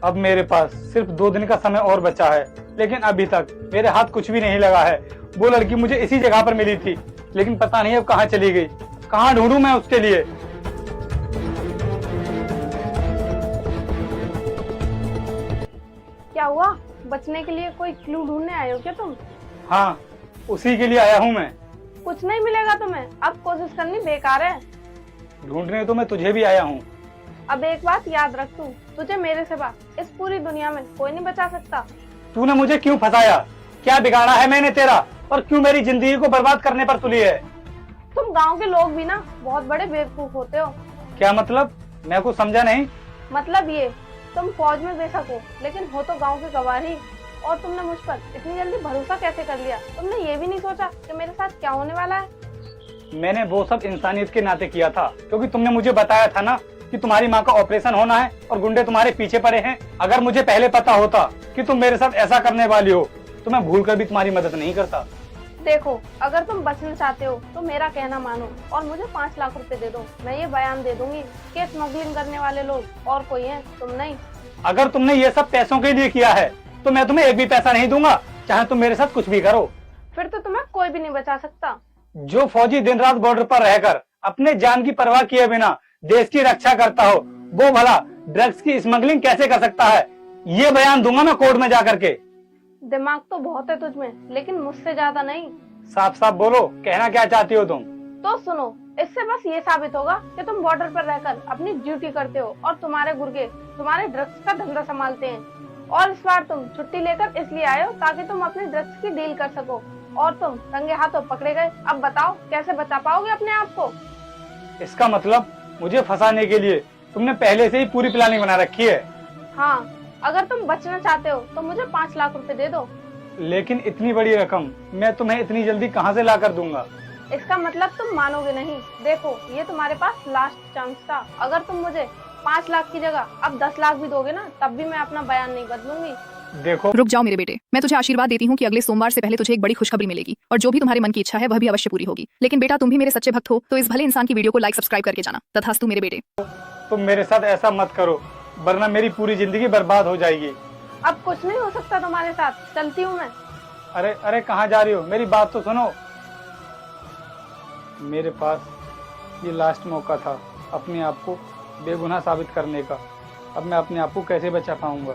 अब मेरे पास सिर्फ 2 दिन का समय और बचा है, लेकिन अभी तक मेरे हाथ कुछ भी नहीं लगा है। वो लड़की मुझे इसी जगह पर मिली थी, लेकिन पता नहीं अब कहाँ चली गई। कहाँ ढूंढूं मैं उसके लिए? क्या हुआ? बचने के लिए कोई क्लू ढूंढने आए हो क्या तुम? हाँ, उसी के लिए आया हूँ मैं। कुछ नहीं मिलेगा तुम्हें, अब कोशिश करनी बेकार है। ढूंढने तो मैं तुझे भी आया हूँ। अब एक बात याद रख तू, तुझे मेरे सिवा इस पूरी दुनिया में कोई नहीं बचा सकता। तूने मुझे क्यों फंसाया? क्या बिगाड़ा है मैंने तेरा, और क्यों मेरी जिंदगी को बर्बाद करने पर तुली है? तुम गांव के लोग भी ना बहुत बड़े बेवकूफ होते हो। क्या मतलब? मैं कुछ समझा नहीं। मतलब ये, तुम फौज में बेशक हो, लेकिन हो तो गांव के गवार ही। और तुमने मुझ पर इतनी जल्दी भरोसा कैसे कर लिया? तुमने ये भी नहीं सोचा कि मेरे साथ क्या होने वाला है? मैंने वो सब इंसानियत के नाते किया था, क्योंकि तुमने मुझे बताया था ना कि तुम्हारी माँ का ऑपरेशन होना है और गुंडे तुम्हारे पीछे पड़े हैं। अगर मुझे पहले पता होता कि तुम मेरे साथ ऐसा करने वाली हो, तो मैं भूल कर भी तुम्हारी मदद नहीं करता। देखो, अगर तुम बचना चाहते हो तो मेरा कहना मानो और मुझे 5 लाख रुपए दे दो। मैं ये बयान दे दूंगी कि स्मगलिंग करने वाले लोग और कोई है, तुम नहीं। अगर तुमने ये सब पैसों के लिए किया है, तो मैं तुम्हें एक भी पैसा नहीं दूंगा, चाहे तुम मेरे साथ कुछ भी करो। फिर तो तुम्हें कोई भी नहीं बचा सकता। जो फौजी दिन रात बॉर्डर पर रहकर अपने जान की परवाह किए बिना देश की रक्षा करता हो, वो भला ड्रग्स की स्मगलिंग कैसे कर सकता है? ये बयान दूंगा मैं कोर्ट में जाकर के। दिमाग तो बहुत है तुझमें, लेकिन मुझसे ज्यादा नहीं। साफ साफ बोलो, कहना क्या चाहती हो तुम? तो सुनो, इससे बस ये साबित होगा कि तुम बॉर्डर पर रहकर अपनी ड्यूटी करते हो और तुम्हारे गुर्गे तुम्हारे ड्रग्स का धंधा संभालते हैं। और इस बार तुम छुट्टी लेकर इसलिए आए हो ताकि तुम अपने ड्रग्स की डील कर सको, और तुम रंगे हाथों पकड़े गए। अब बताओ, कैसे बचा पाओगे अपने आप को? इसका मतलब मुझे फंसाने के लिए तुमने पहले से ही पूरी प्लानिंग बना रखी है। हाँ, अगर तुम बचना चाहते हो तो मुझे 5 लाख रुपए दे दो। लेकिन इतनी बड़ी रकम मैं तुम्हें इतनी जल्दी कहाँ से ला कर दूंगा? इसका मतलब तुम मानोगे नहीं। देखो, ये तुम्हारे पास लास्ट चांस था। अगर तुम मुझे 5 लाख की जगह अब 10 लाख भी दोगे ना, तब भी मैं अपना बयान नहीं बदलूंगी। देखो, रुक जाओ मेरे बेटे, मैं तुझे आशीर्वाद देती हूँ कि अगले सोमवार से पहले तुझे एक बड़ी खुशखबरी मिलेगी, और जो भी तुम्हारे मन की इच्छा है वह भी अवश्य पूरी होगी। लेकिन बेटा, तुम भी मेरे सच्चे भक्त हो, तो इस भले इंसान की वीडियो को लाइक सब्सक्राइब करके जाना। तथास्तु मेरे बेटे। तुम मेरे साथ ऐसा मत करो, वरना मेरी पूरी जिंदगी बर्बाद हो जाएगी। अब कुछ नहीं हो सकता तुम्हारे साथ, चलती हूँ मैं। अरे अरे, कहाँ जा रही हो? मेरी बात तो सुनो। मेरे पास ये लास्ट मौका था अपने आप को बेगुनाह साबित करने का। अब मैं अपने आप को कैसे बचा पाऊंगा?